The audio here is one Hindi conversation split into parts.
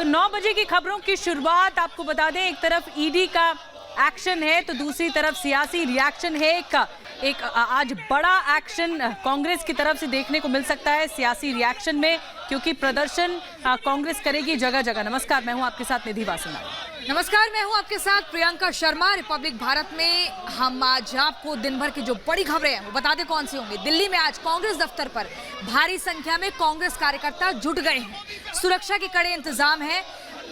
तो 9 बजे की खबरों की शुरुआत आपको बता दें, एक तरफ ईडी का एक्शन है तो दूसरी तरफ सियासी रिएक्शन है। एक आज बड़ा एक्शन कांग्रेस की तरफ से देखने को मिल सकता है सियासी रिएक्शन में, क्योंकि प्रदर्शन कांग्रेस करेगी जगह जगह। नमस्कार, मैं हूं आपके साथ निधि वासुना। नमस्कार, मैं हूं आपके साथ प्रियंका शर्मा। रिपब्लिक भारत में हम आज आपको दिन भर की जो बड़ी खबरें हैं वो बता दें कौन सी होंगी। दिल्ली में आज कांग्रेस दफ्तर पर भारी संख्या में कांग्रेस कार्यकर्ता जुट गए हैं। सुरक्षा के कड़े इंतजाम हैं।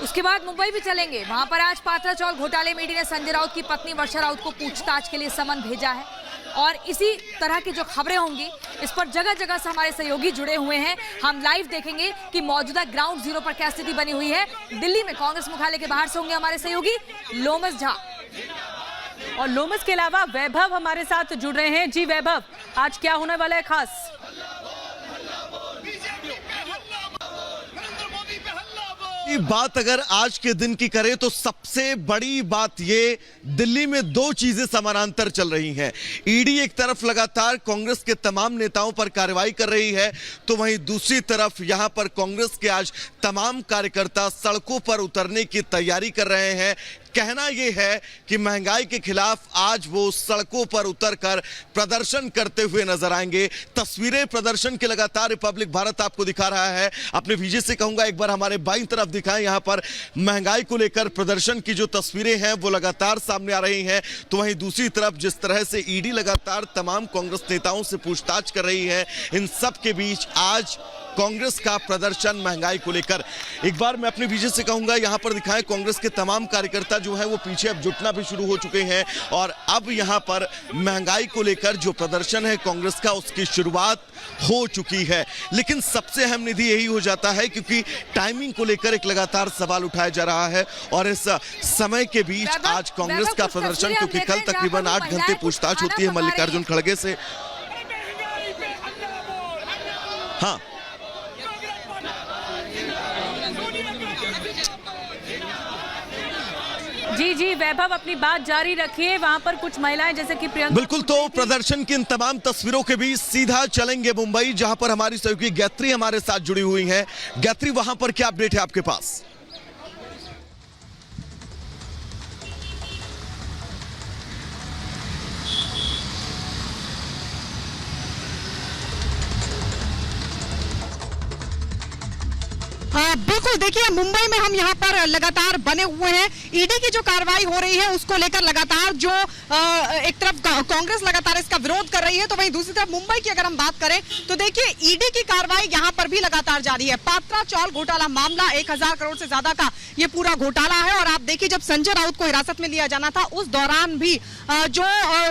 उसके बाद मुंबई भी चलेंगे। वहां पर आज पात्रा चौल घोटाले में ईडी ने संजय राउत की पत्नी वर्षा राउत को पूछताछ के लिए समन भेजा है। और इसी तरह की जो खबरें होंगी इस पर जगह जगह से हमारे सहयोगी जुड़े हुए हैं। हम लाइव देखेंगे कि मौजूदा ग्राउंड जीरो पर क्या स्थिति बनी हुई है। दिल्ली में कांग्रेस मुख्यालय के बाहर से होंगे हमारे सहयोगी लोमस झा, और लोमस के अलावा वैभव हमारे साथ जुड़ रहे हैं। जी वैभव, आज क्या होने वाला है खास? बात अगर आज के दिन की करें तो सबसे बड़ी बात ये, दिल्ली में दो चीजें समानांतर चल रही हैं। ईडी एक तरफ लगातार कांग्रेस के तमाम नेताओं पर कार्रवाई कर रही है, तो वहीं दूसरी तरफ यहां पर कांग्रेस के आज तमाम कार्यकर्ता सड़कों पर उतरने की तैयारी कर रहे हैं। कहना यह है कि महंगाई के खिलाफ आज वो सड़कों पर उतरकर प्रदर्शन करते हुए नजर आएंगे। तस्वीरें प्रदर्शन के लगातार रिपब्लिक भारत आपको दिखा रहा है। अपने विजय से कहूंगा एक बार हमारे बाईं तरफ दिखाएं। यहां पर महंगाई को लेकर प्रदर्शन की जो तस्वीरें हैं वो लगातार सामने आ रही हैं। तो वहीं दूसरी तरफ जिस तरह से ईडी लगातार तमाम कांग्रेस नेताओं से पूछताछ कर रही है, इन सब के बीच आज कांग्रेस का प्रदर्शन महंगाई को लेकर। एक बार मैं अपने विजय से कहूंगा यहां पर दिखाएं, कांग्रेस के तमाम कार्यकर्ता जो है वो पीछे अब जुटना भी शुरू हो चुके हैं और अब यहां पर महंगाई को लेकर जो प्रदर्शन है कांग्रेस का, उसकी शुरुआत हो चुकी है। लेकिन सबसे अहम निधि यही हो जाता है क्योंकि टाइमिंग को लेकर एक लगातार सवाल उठाया जा रहा है और इस समय के बीच आज कांग्रेस का प्रदर्शन, क्योंकि कल तकरीबन 8 घंटे पूछताछ होती है मल्लिकार्जुन खड़गे से। हाँ, जी वैभव, अपनी बात जारी रखिए। वहां पर कुछ महिलाएं जैसे कि प्रियंका, बिल्कुल, तो प्रदर्शन की इन तमाम तस्वीरों के बीच सीधा चलेंगे मुंबई, जहां पर हमारी सहयोगी गायत्री हमारे साथ जुड़ी हुई हैं। गायत्री, वहां पर क्या अपडेट है आपके पास? बिल्कुल, देखिए मुंबई में हम यहाँ पर लगातार बने हुए हैं। ईडी की जो कार्रवाई हो रही है उसको लेकर लगातार जो एक तरफ कांग्रेस लगातार इसका विरोध कर रही है, तो वहीं दूसरी तरफ मुंबई की अगर हम बात करें तो देखिए ईडी की कार्रवाई यहाँ पर भी लगातार जारी है। पात्रा चौल घोटाला मामला, 1000 करोड़ से ज्यादा का ये पूरा घोटाला है। और आप देखिए जब संजय राउत को हिरासत में लिया जाना था उस दौरान भी जो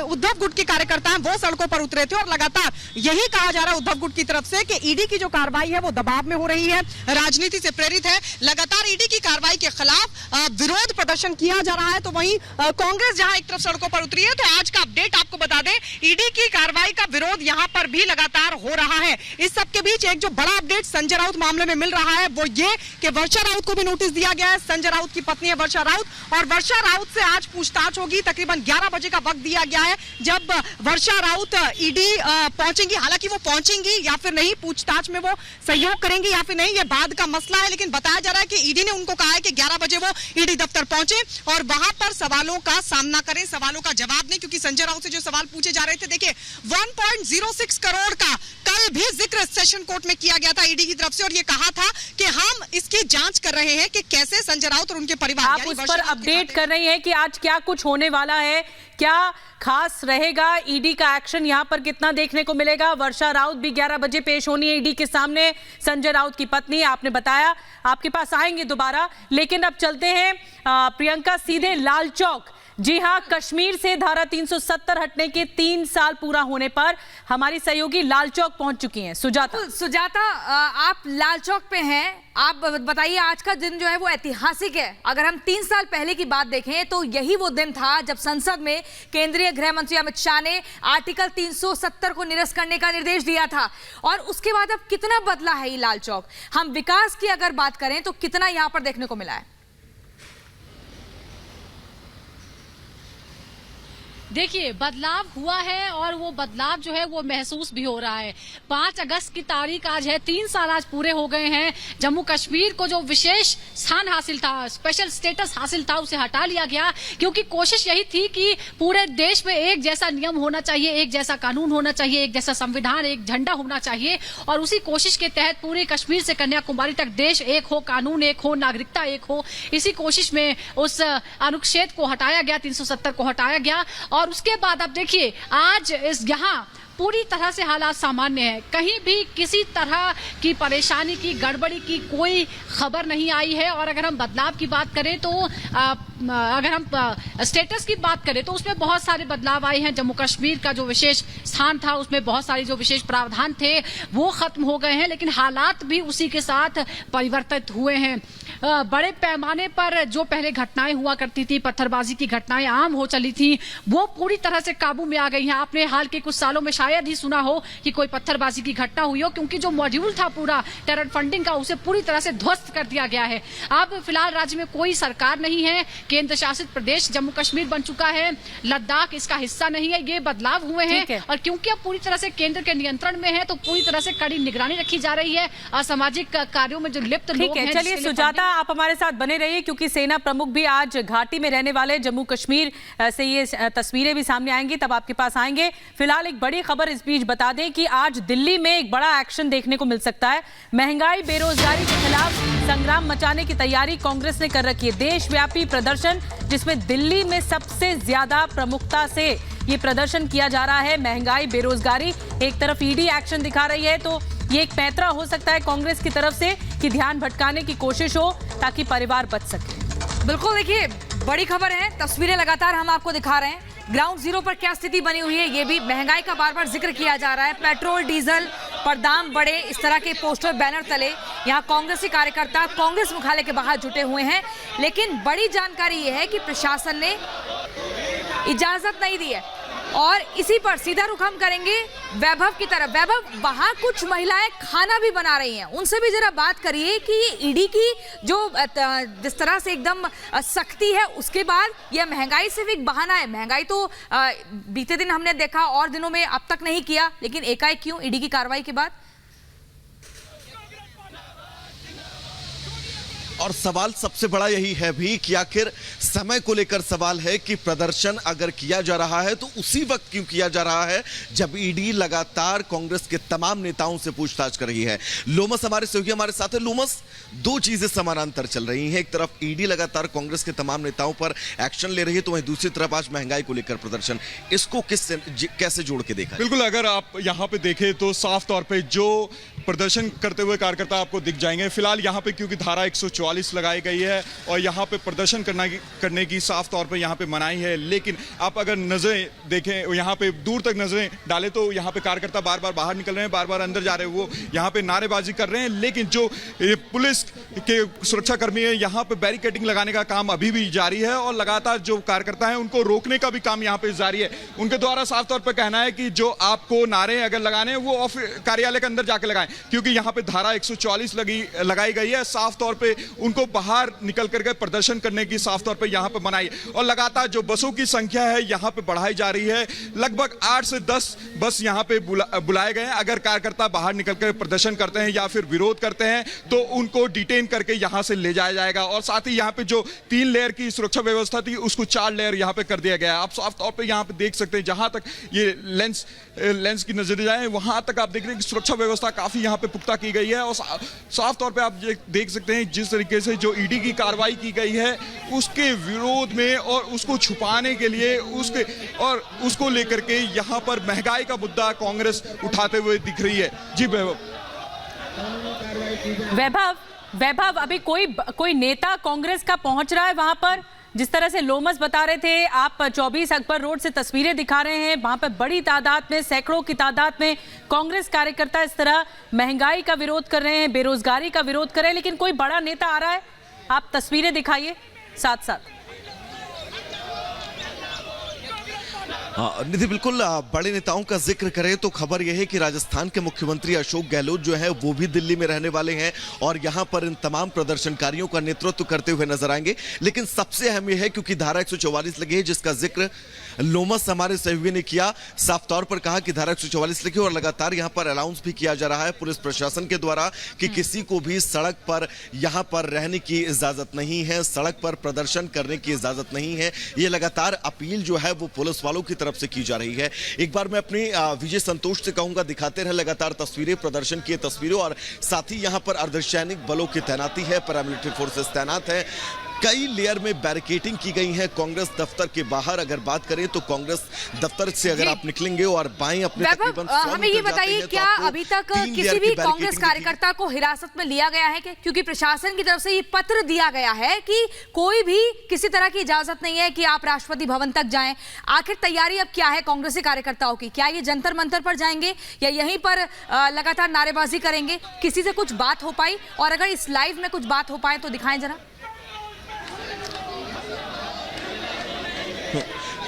उद्धव गुट के कार्यकर्ता हैं वो सड़कों पर उतरे थे और लगातार यही कहा जा रहा है उद्धव गुट की तरफ से कि ईडी की जो कार्रवाई है वो दबाव में हो रही है, राजनीति से प्रेरित है। लगातार ईडी की कार्रवाई के खिलाफ विरोध प्रदर्शन किया जा रहा है। तो वहीं कांग्रेस जहां एक तरफ सड़कों पर उतरी है, तो आज का अपडेट आपको बता दें, ईडी की कार्रवाई का विरोध यहां पर भी लगातार हो रहा है। इस सब के बीच एक जो बड़ा अपडेट संजय राउत मामले में मिल रहा है वो ये कि वर्षा राउत को भी नोटिस दिया गया है। संजय राउत की पत्नी है वर्षा राउत, और वर्षा राउत से आज पूछताछ होगी। तकरीबन 11 बजे का वक्त दिया गया है जब वर्षा राउत ईडी पहुंचेंगी। हालांकि वो पहुंचेंगी या फिर नहीं, पूछताछ में वो सहयोग करेंगी या फिर नहीं, ये बाद का मसला है। लेकिन बताया जा रहा है कि ईडी ने उनको कहा है कि 11 बजे वो ईडी दफ्तर पहुंचे और वहां पर सवालों का सामना करें, सवालों का जवाब दें। क्योंकि संजय राउत से जो सवाल पूछे जा रहे थे, देखिए 1.06 करोड़ का कल भी जिक्र सेशन कोर्ट में किया गया था ईडी की तरफ से, और ये कहा था कि हम इसकी जांच कर रहे हैं कि कैसे संजय राउत और उनके परिवार, आप उस पर अपडेट कर रही हैं कि आज क्या कुछ होने वाला है, क्या खास रहेगा, ईडी का एक्शन यहां पर कितना देखने को मिलेगा। वर्षा राउत भी 11 बजे पेश होनी है ईडी के सामने। संजय राउत की पत्नी, आपने बताया, आपके पास आएंगे दोबारा। लेकिन अब चलते हैं प्रियंका सीधे लाल चौक। जी हां, कश्मीर से धारा 370 हटने के 3 साल पूरा होने पर हमारी सहयोगी लाल चौक पहुंच चुकी हैं। सुजाता, आप लाल चौक पे हैं। आप बताइए, आज का दिन जो है वो ऐतिहासिक है। अगर हम 3 साल पहले की बात देखें तो यही वो दिन था जब संसद में केंद्रीय गृह मंत्री अमित शाह ने आर्टिकल 370 को निरस्त करने का निर्देश दिया था। और उसके बाद अब कितना बदला है ये लाल चौक। हम विकास की अगर बात करें तो कितना यहां पर देखने को मिला है? देखिए, बदलाव हुआ है और वो बदलाव जो है वो महसूस भी हो रहा है। 5 अगस्त की तारीख आज है, 3 साल आज पूरे हो गए हैं। जम्मू कश्मीर को जो विशेष स्थान हासिल था, स्पेशल स्टेटस हासिल था, उसे हटा लिया गया क्योंकि कोशिश यही थी कि पूरे देश में एक जैसा नियम होना चाहिए, एक जैसा कानून होना चाहिए, एक जैसा संविधान, एक झंडा होना चाहिए। और उसी कोशिश के तहत पूरे कश्मीर से कन्याकुमारी तक देश एक हो, कानून एक हो, नागरिकता एक हो। इसी कोशिश में उस अनुच्छेद को हटाया गया, 370 को हटाया गया। और उसके बाद आप देखिए, आज इस यहाँ पूरी तरह से हालात सामान्य है। कहीं भी किसी तरह की परेशानी की, गड़बड़ी की कोई खबर नहीं आई है। और अगर हम बदलाव की बात करें तो अगर हम स्टेटस की बात करें तो उसमें बहुत सारे बदलाव आए हैं। जम्मू कश्मीर का जो विशेष स्थान था उसमें बहुत सारे जो विशेष प्रावधान थे वो खत्म हो गए हैं, लेकिन हालात भी उसी के साथ परिवर्तित हुए हैं। बड़े पैमाने पर जो पहले घटनाएं हुआ करती थी, पत्थरबाजी की घटनाएं आम हो चली थी, वो पूरी तरह से काबू में आ गई हैं। आपने हाल के कुछ सालों में शायद ही सुना हो कि कोई पत्थरबाजी की घटना हुई हो, क्योंकि जो मॉड्यूल था पूरा टेरर फंडिंग का, उसे पूरी तरह से ध्वस्त कर दिया गया है। अब फिलहाल राज्य में कोई सरकार नहीं है, केंद्र शासित प्रदेश जम्मू कश्मीर बन चुका है, लद्दाख इसका हिस्सा नहीं है। ये बदलाव हुए हैं और क्योंकि अब पूरी तरह से केंद्र के नियंत्रण में है तो पूरी तरह से कड़ी निगरानी रखी जा रही है। असामाजिक कार्यों में जो लिप्त लोग हैं। चलिए सुजाता, आप हमारे साथ बने रहिए क्योंकि सेना प्रमुख भी आज घाटी में रहने वाले जम्मू कश्मीर से ये तस्वीरें भी सामने आएंगी, तब आपके पास आएंगे। फिलहाल एक बड़ी खबर इस बीच बता दें कि आज दिल्ली में एक बड़ा एक्शन देखने को मिल सकता है। महंगाई बेरोजगारी के खिलाफ संग्राम मचाने की तैयारी कांग्रेस ने कर रखी है। देशव्यापी प्रदर्शन, जिसमें दिल्ली में सबसे ज्यादा प्रमुखता से ये प्रदर्शन किया जा रहा है। महंगाई बेरोजगारी, एक तरफ ईडी एक्शन दिखा रही है तो ये एक पैंतरा हो सकता है कांग्रेस की तरफ से कि ध्यान भटकाने की कोशिश हो ताकि परिवार बच सके। बिल्कुल, देखिए बड़ी खबर है, तस्वीरें लगातार हम आपको दिखा रहे हैं। ग्राउंड जीरो पर क्या स्थिति बनी हुई है, ये भी महंगाई का बार बार जिक्र किया जा रहा है। पेट्रोल डीजल पर दाम बढ़े, इस तरह के पोस्टर बैनर तले यहाँ कांग्रेसी कार्यकर्ता कांग्रेस मुख्यालय के बाहर जुटे हुए हैं। लेकिन बड़ी जानकारी ये है कि प्रशासन ने इजाजत नहीं दी है। और इसी पर सीधा रुख हम करेंगे वैभव की तरफ। वैभव, वहां कुछ महिलाएं खाना भी बना रही हैं, उनसे भी जरा बात करिए कि ये ईडी की जो जिस तरह से एकदम सख्ती है, उसके बाद यह महंगाई सिर्फ एक बहाना है। महंगाई तो बीते दिन हमने देखा और दिनों में अब तक नहीं किया, लेकिन एकाएक क्यों ईडी की कार्रवाई के बाद? और सवाल सबसे बड़ा यही है भी कि आखिर समय को लेकर सवाल है कि प्रदर्शन अगर किया जा रहा है तो उसी वक्त क्यों किया जा रहा है जब ईडी लगातार कांग्रेस के तमाम नेताओं से पूछताछ कर रही है। लोमस हमारे सहयोगी हमारे साथ है। लोमस, दो चीजें समानांतर चल रही हैं, एक तरफ ईडी लगातार कांग्रेस के तमाम नेताओं पर एक्शन ले रही है तो वहीं दूसरी तरफ आज महंगाई को लेकर प्रदर्शन, इसको कैसे जोड़ के देखा? बिल्कुल, अगर आप यहाँ पे देखें तो साफ तौर पे जो प्रदर्शन करते हुए कार्यकर्ता आपको दिख जाएंगे। फिलहाल यहाँ पे क्योंकि धारा 144 लगाई गई है और यहाँ पे प्रदर्शन करने की साफ तौर पे यहाँ पे मनाही है, लेकिन आप अगर नजरें देखें, यहाँ पे दूर तक नजरें डालें तो यहाँ पे कार्यकर्ता बार बार बाहर निकल रहे हैं, बार बार अंदर जा रहे हैं, वो यहाँ पे नारेबाजी कर रहे हैं। लेकिन जो पुलिस के सुरक्षाकर्मी है, यहाँ पे बैरिकेडिंग लगाने का काम अभी भी जारी है और लगातार जो कार्यकर्ता है उनको रोकने का भी काम यहाँ पे जारी है। उनके द्वारा साफ तौर पर कहना है कि जो आपको नारे अगर लगाने हैं वो कार्यालय के अंदर जाके लगाएं, क्योंकि यहाँ पे धारा 144 लगाई गई है। साफ तौर पे उनको बाहर निकल करके प्रदर्शन करने की साफ तौर पे यहाँ पे मनाई और लगातार जो बसों की संख्या है यहाँ पे बढ़ाई जा रही है। लगभग 8 से 10 बस यहाँ पे बुलाए गए हैं। अगर कार्यकर्ता बाहर निकल कर प्रदर्शन करते हैं या फिर विरोध करते हैं तो उनको डिटेन करके यहाँ से ले जाया जाएगा। और साथ ही यहाँ पे जो 3 लेयर की सुरक्षा व्यवस्था थी उसको 4 लेयर यहाँ पे कर दिया गया है। आप साफ तौर पर यहाँ पे देख सकते हैं, जहां तक ये लेंस की नजर जाए वहां तक आप देख रहे हैं कि सुरक्षा व्यवस्था काफी यहाँ पे पुख्ता की गई है। और साफ तौर पे आप देख सकते हैं जिस तरीके से जो ईडी की कार्रवाई की गई है उसके विरोध में और उसको छुपाने के लिए उसको लेकर के यहाँ पर महंगाई का मुद्दा कांग्रेस उठाते हुए दिख रही है। जी वैभव, अभी कोई नेता कांग्रेस का पहुंच रहा है वहां पर? जिस तरह से लोमस बता रहे थे, आप 24 अकबर रोड से तस्वीरें दिखा रहे हैं, वहां पर बड़ी तादाद में, सैकड़ों की तादाद में कांग्रेस कार्यकर्ता इस तरह महंगाई का विरोध कर रहे हैं, बेरोजगारी का विरोध कर रहे हैं, लेकिन कोई बड़ा नेता आ रहा है? आप तस्वीरें दिखाइए साथ साथ। निधि, बिल्कुल बड़े नेताओं का जिक्र करें तो खबर यह है कि राजस्थान के मुख्यमंत्री अशोक गहलोत जो है वो भी दिल्ली में रहने वाले हैं और यहां पर इन तमाम प्रदर्शनकारियों का नेतृत्व करते हुए नजर आएंगे। लेकिन सबसे अहम यह है क्योंकि धारा 144 लगी है जिसका जिक्र लोमस हमारे सहयोगी ने किया, साफ तौर पर कहा कि धारा 144 लगी और लगातार यहां पर अनाउंस भी किया जा रहा है पुलिस प्रशासन के द्वारा कि किसी को भी सड़क पर यहां पर रहने की इजाजत नहीं है, सड़क पर प्रदर्शन करने की इजाजत नहीं है। ये लगातार अपील जो है वो पुलिस वालों की तरफ से की जा रही है। एक बार मैं अपने विजय संतोष से कहूंगा दिखाते रहे लगातार तस्वीरें, प्रदर्शन की तस्वीरें और साथ ही यहां पर अर्धसैनिक बलों की तैनाती है, पैरामिलिट्री फोर्सेस तैनात है। कई लेयर में बैरिकेडिंग की गई है कांग्रेस दफ्तर के बाहर। अगर बात करें तो कांग्रेस दफ्तर से अगर आप निकलेंगे और बाएं अपने तकरीबन हमें ये बताइए क्या अभी तक किसी भी कांग्रेस कार्यकर्ता को हिरासत में लिया गया है? क्योंकि प्रशासन की तरफ से ये पत्र दिया गया है कि कोई भी किसी तरह की इजाजत नहीं है कि आप राष्ट्रपति भवन तक जाएं। आखिर तैयारी अब क्या है कांग्रेसी कार्यकर्ताओं की? क्या ये जंतर मंतर पर जाएंगे या यहीं पर लगातार नारेबाजी करेंगे? किसी से कुछ बात हो पाई? और अगर इस लाइव में कुछ बात हो पाए तो दिखाएं जरा।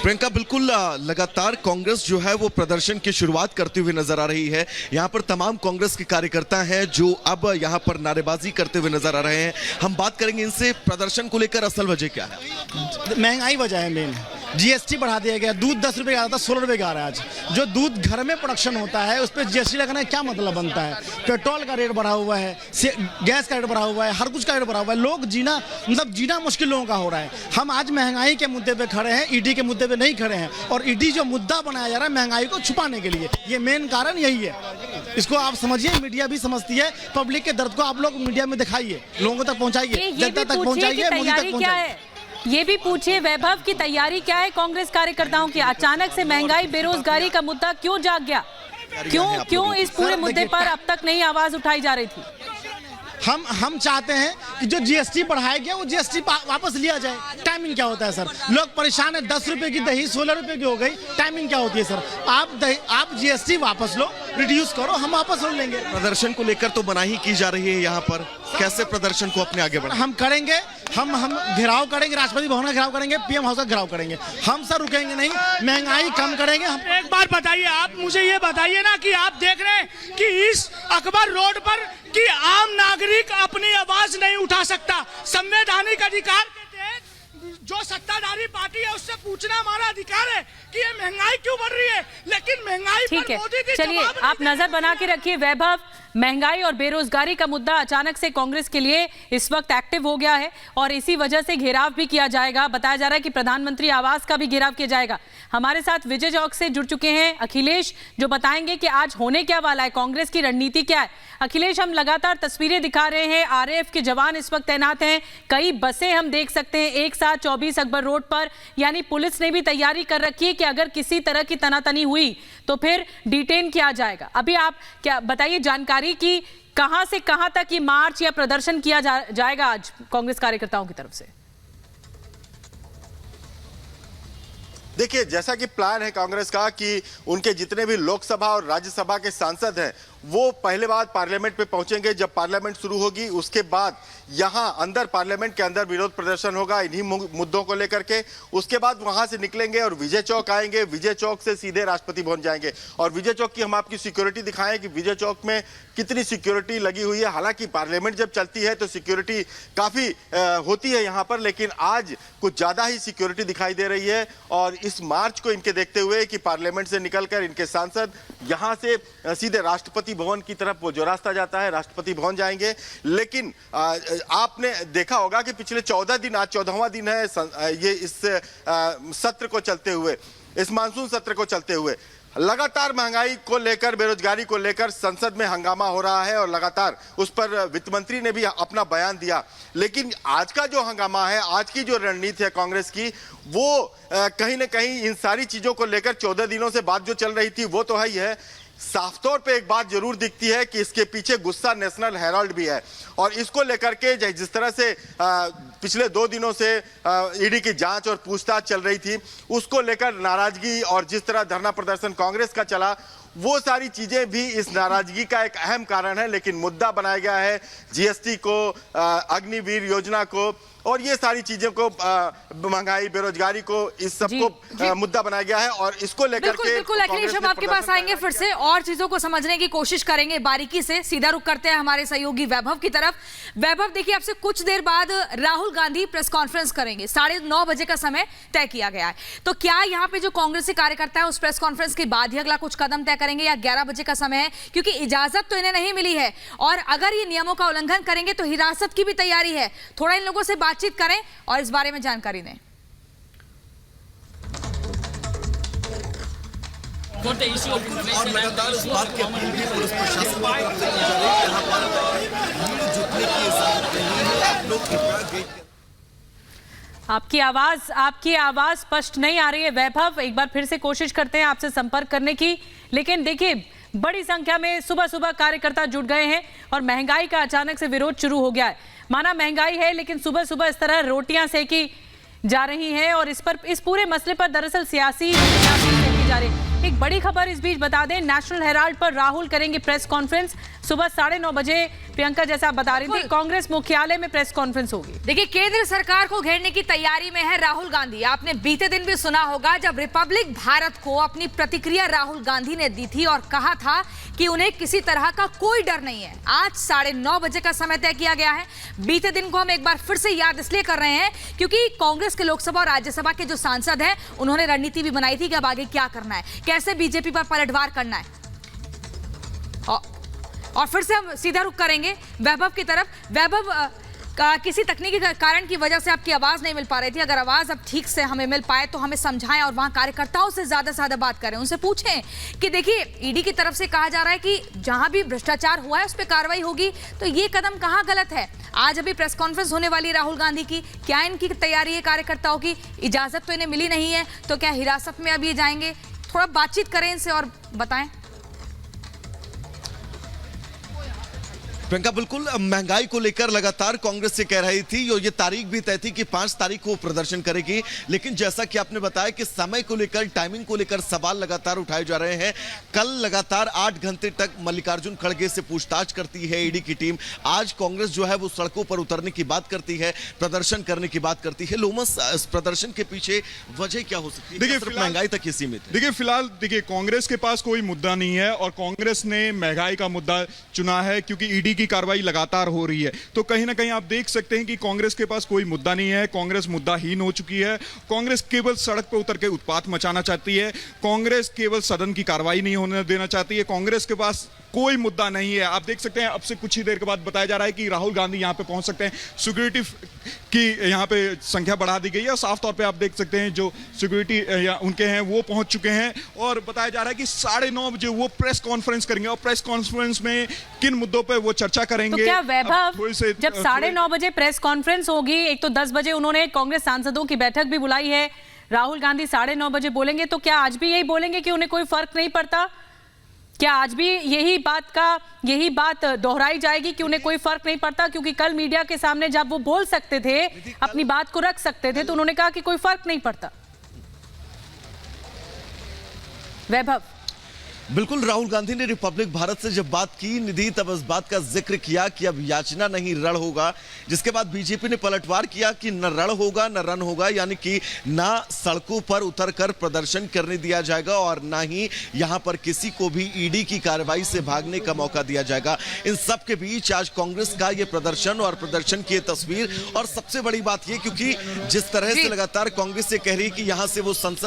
प्रियंका, बिल्कुल लगातार कांग्रेस जो है वो प्रदर्शन की शुरुआत करते हुए नजर आ रही है। यहाँ पर तमाम कांग्रेस के कार्यकर्ता हैं जो अब यहाँ पर नारेबाजी करते हुए नजर आ रहे हैं। हम बात करेंगे इनसे प्रदर्शन को लेकर असल वजह क्या है। महंगाई वजह है मेन। जीएसटी बढ़ा दिया गया, दूध 10 रुपए का आता था 16 रुपए का आ रहा है आज। जो दूध घर में प्रोडक्शन होता है उस पर जीएसटी लगाना क्या मतलब बनता है? पेट्रोल का रेट बढ़ा हुआ है, गैस का रेट बढ़ा हुआ है, हर कुछ का रेट बढ़ा हुआ है। लोग जीना मतलब जीना मुश्किल लोगों का हो रहा है। हम आज महंगाई के मुद्दे पे खड़े हैं, ईडी के मुद्दे पे नहीं खड़े हैं। और ईडी जो मुद्दा बनाया जा रहा है महंगाई को छुपाने के लिए, ये मेन कारण यही है। इसको आप समझिए, मीडिया भी समझती है। पब्लिक के दर्द को आप लोग मीडिया में दिखाइए, लोगों तक पहुंचाइए, जनता तक पहुंचाइए, मोदी तक पहुंचाइए। ये भी पूछिए वैभव की तैयारी क्या है कांग्रेस कार्यकर्ताओं की? अचानक से महंगाई बेरोजगारी का मुद्दा क्यों जाग गया? क्यों इस पूरे मुद्दे पर अब तक नहीं आवाज उठाई जा रही थी? हम चाहते हैं कि जो जीएसटी बढ़ाया गया वो जीएसटी वापस लिया जाए। टाइमिंग क्या होता है सर? लोग परेशान है, 10 रुपए की दही 16 रुपए की हो गई। टाइमिंग क्या होती है सर? आप जीएसटी वापस लो, रिड्यूस करो, हम वापस ले लेंगे। प्रदर्शन को लेकर तो मनाही की जा रही है यहाँ पर, कैसे प्रदर्शन को अपने आगे बढ़ाएं? हम करेंगे, हम घेराव करेंगे, राष्ट्रपति भवन का घेराव करेंगे, पीएम हाउस का घेराव करेंगे। हम सर रुकेंगे नहीं, महंगाई कम करेंगे। हम एक बार बताइए, आप मुझे ये बताइए ना कि आप देख रहे हैं कि इस अकबर रोड पर कि आम नागरिक अपनी आवाज नहीं उठा सकता। संवैधानिक अधिकार के तहत जो सत्ताधारी पार्टी है उससे पूछना हमारा अधिकार है कि ये महंगाई क्यों बढ़ रही है, लेकिन महंगाई पर मोदी जी चलिए आप नजर बना के रखिए वैभव। महंगाई और बेरोजगारी का मुद्दा अचानक से कांग्रेस के लिए इस वक्त एक्टिव हो गया है और इसी वजह से घेराव भी किया जाएगा। बताया जा रहा है कि प्रधानमंत्री आवास का भी घेराव किया जाएगा। हमारे साथ विजय चौक से जुड़ चुके हैं अखिलेश, जो बताएंगे कि आज होने क्या वाला है, कांग्रेस की रणनीति क्या है। अखिलेश, हम लगातार तस्वीरें दिखा रहे हैं, आरएएफ के जवान इस वक्त तैनात हैं, कई बसें हम देख सकते हैं एक साथ 24 अकबर रोड पर, यानी पुलिस ने भी तैयारी कर रखी है कि अगर किसी तरह की तनातनी हुई तो फिर डिटेन किया जाएगा। अभी आप क्या बताइए जानकारी की कहां से कहां तक ये मार्च या प्रदर्शन किया जाएगा आज कांग्रेस कार्यकर्ताओं की तरफ से? देखिए, जैसा कि प्लान है कांग्रेस का कि उनके जितने भी लोकसभा और राज्यसभा के सांसद हैं वो पहले बार पार्लियामेंट पे पहुंचेंगे। जब पार्लियामेंट शुरू होगी उसके बाद यहां अंदर पार्लियामेंट के अंदर विरोध प्रदर्शन होगा इन्हीं मुद्दों को लेकर के। उसके बाद वहां से निकलेंगे और विजय चौक आएंगे, विजय चौक से सीधे राष्ट्रपति भवन जाएंगे। और विजय चौक की हम आपकी सिक्योरिटी दिखाएं कि विजय चौक में कितनी सिक्योरिटी लगी हुई है। हालांकि पार्लियामेंट जब चलती है तो सिक्योरिटी काफी होती है यहाँ पर, लेकिन आज कुछ ज्यादा ही सिक्योरिटी दिखाई दे रही है। और इस मार्च को इनके देखते हुए कि पार्लियामेंट से निकलकर इनके सांसद यहाँ से सीधे राष्ट्रपति भवन की तरफ वो जो रास्ता जाता है राष्ट्रपति भवन जाएंगे। लेकिन आपने देखा होगा कि पिछले 14 दिन, आज 14वां दिन है ये इस सत्र को चलते हुए, इस मानसून सत्र को चलते हुए लगातार महंगाई को लेकर, बेरोजगारी को लेकर संसद में हंगामा हो रहा है और लगातार उस पर वित्त मंत्री ने भी अपना बयान दिया। लेकिन आज का जो हंगामा है, आज की जो रणनीति है कांग्रेस की, वो कहीं ना कहीं इन सारी चीजों को लेकर 14 दिनों से बात जो चल रही थी वो तो है ही है। साफ तौर पे एक बात जरूर दिखती है कि इसके पीछे गुस्सा नेशनल हेराल्ड भी है। और इसको लेकर के जिस तरह से पिछले 2 दिनों से ईडी की जांच और पूछताछ चल रही थी, उसको लेकर नाराजगी और जिस तरह धरना प्रदर्शन कांग्रेस का चला, वो सारी चीजें भी इस नाराजगी का एक अहम कारण है। लेकिन मुद्दा बनाया गया है जीएसटी को, अग्निवीर योजना को, और ये सारी चीजें को महंगाई, बेरोजगारी को, इस सब को मुद्दा बनाया गया है और इसको लेकर बिल्कुल के बिल्कुल अखिलेश, हम आपके पास आएंगे फिर से और चीजों को समझने की कोशिश करेंगे बारीकी से। सीधा रुख करते हैं हमारे सहयोगी वैभव की तरफ। वैभव, देखिए आपसे कुछ देर बाद राहुल गांधी प्रेस कॉन्फ्रेंस करेंगे, 9:30 बजे का समय तय किया गया है। तो क्या यहाँ पे जो कांग्रेस के कार्यकर्ता है उस प्रेस कॉन्फ्रेंस के बाद ही अगला कुछ कदम तय करेंगे या 11 बजे का समय है? क्योंकि इजाजत तो इन्हें नहीं मिली है और अगर ये नियमों का उल्लंघन करेंगे तो हिरासत की भी तैयारी है। थोड़ा इन लोगों से बातचीत करें और इस बारे में जानकारी दें। और लगातार इस बात की अपील भी पुलिस प्रशासन की तरफ से की जा रही है, यहाँ पर भीड़ जुटने की इजाजत नहीं है, आप लोग कृपया गेट। आपकी आवाज स्पष्ट नहीं आ रही है वैभव, एक बार फिर से कोशिश करते हैं आपसे संपर्क करने की। लेकिन देखिए, बड़ी संख्या में सुबह सुबह कार्यकर्ता जुट गए हैं और महंगाई का अचानक से विरोध शुरू हो गया है। माना महंगाई है, लेकिन सुबह सुबह इस तरह रोटियां सेकी जा रही हैं और इस पूरे मसले पर दरअसल सियासी सेकी जा रही है। एक बड़ी खबर इस बीच बता दें, नेशनल हेराल्ड पर राहुल करेंगे प्रेस कॉन्फ्रेंस सुबह 9:30 बजे। प्रियंका, जैसा आप बता रही थी, कांग्रेस मुख्यालय में प्रेस कॉन्फ्रेंस होगी। देखिए, केंद्र सरकार को घेरने की तैयारी में है राहुल गांधी। आपने बीते दिन भी सुना होगा जब रिपब्लिक भारत को अपनी प्रतिक्रिया राहुल गांधी ने दी थी और कहा था कि उन्हें किसी तरह का कोई डर नहीं है। आज 9:30 बजे का समय तय किया गया है। बीते दिन को हम एक बार फिर से याद इसलिए कर रहे हैं क्योंकि कांग्रेस के लोकसभा और राज्यसभा के जो सांसद हैं उन्होंने रणनीति भी बनाई थी कि अब आगे क्या करना है, कैसे बीजेपी पर पलटवार करना है। और फिर से हम सीधा रुख करेंगे वैभव की तरफ। वैभव, किसी तकनीकी कारण की वजह से आपकी आवाज नहीं मिल पा रही थी। अगर आवाज अब ठीक से हमें मिल पाए तो हमें समझाएं और वहां कार्यकर्ताओं से ज्यादा से ज्यादा बात करें, उनसे पूछें कि देखिए, ईडी की तरफ से कहा जा रहा है कि जहां भी भ्रष्टाचार हुआ है उस पर कार्रवाई होगी, तो ये कदम कहां गलत है? आज अभी प्रेस कॉन्फ्रेंस होने वाली राहुल गांधी की, क्या इनकी तैयारी है कार्यकर्ताओं की? इजाजत तो इन्हें मिली नहीं है, तो क्या हिरासत में अभी जाएंगे? थोड़ा बातचीत करें इनसे और बताएं। प्रियंका, बिल्कुल महंगाई को लेकर लगातार कांग्रेस से कह रही थी, ये तारीख भी तय थी कि 5 तारीख को प्रदर्शन करेगी। लेकिन जैसा कि आपने बताया कि समय को लेकर, टाइमिंग को लेकर सवाल लगातार उठाए जा रहे हैं। कल लगातार 8 घंटे तक मल्लिकार्जुन खड़गे से पूछताछ करती है ईडी की टीम। आज कांग्रेस जो है वो सड़कों पर उतरने की बात करती है, प्रदर्शन करने की बात करती है। लोमस, इस प्रदर्शन के पीछे वजह क्या हो सकती है? देखिए, सिर्फ महंगाई तक ही सीमित है? देखिए, फिलहाल देखिए, कांग्रेस के पास कोई मुद्दा नहीं है और कांग्रेस ने महंगाई का मुद्दा चुना है क्योंकि ईडी की कार्रवाई लगातार हो रही है। तो कहीं ना कहीं आप देख सकते हैं कि कांग्रेस के पास कोई मुद्दा नहीं है। कांग्रेस मुद्दाहीन हो चुकी है। कांग्रेस केवल सड़क पर उतर के उत्पात मचाना चाहती है। कांग्रेस केवल सदन की कार्रवाई नहीं होने देना चाहती है। कांग्रेस के पास कोई मुद्दा नहीं है। आप देख सकते हैं, अब से कुछ ही देर के बाद बताया जा रहा है कि राहुल गांधी यहां पे पहुंच सकते हैं। सिक्योरिटी की यहां पे संख्या बढ़ा दी गई है। साफ तौर पे आप देख सकते हैं जो सिक्योरिटी उनके हैं वो पहुंच चुके हैं और बताया जा रहा है कि 9:30 बजे वो प्रेस कॉन्फ्रेंस करेंगे और प्रेस कॉन्फ्रेंस में किन मुद्दों पे वो चर्चा करेंगे। तो क्या वैभव, जब 9:30 बजे प्रेस कॉन्फ्रेंस होगी, एक तो 10 बजे उन्होंने कांग्रेस सांसदों की बैठक भी बुलाई है, राहुल गांधी 9:30 बजे बोलेंगे, तो क्या आज भी यही बोलेंगे कि उन्हें कोई फर्क नहीं पड़ता? क्या आज भी यही बात दोहराई जाएगी कि उन्हें कोई फर्क नहीं पड़ता? क्योंकि कल मीडिया के सामने जब वो बोल सकते थे, अपनी बात को रख सकते थे, तो उन्होंने कहा कि कोई फर्क नहीं पड़ता। वैभव, बिल्कुल, राहुल गांधी ने रिपब्लिक भारत से जब बात की निधि, तब इस बात का जिक्र किया कि अब याचना नहीं रण होगा। जिसके बाद बीजेपी ने पलटवार किया कि न रण होगा न रन होगा, यानी कि ना सड़कों पर उतरकर प्रदर्शन करने दिया जाएगा और ना ही यहां पर किसी को भी ईडी की कार्रवाई से भागने का मौका दिया जाएगा। इन सब के बीच आज कांग्रेस का यह प्रदर्शन और प्रदर्शन की तस्वीर, और सबसे बड़ी बात यह, क्योंकि जिस तरह से लगातार कांग्रेस से कह रही कि यहां से वो संसद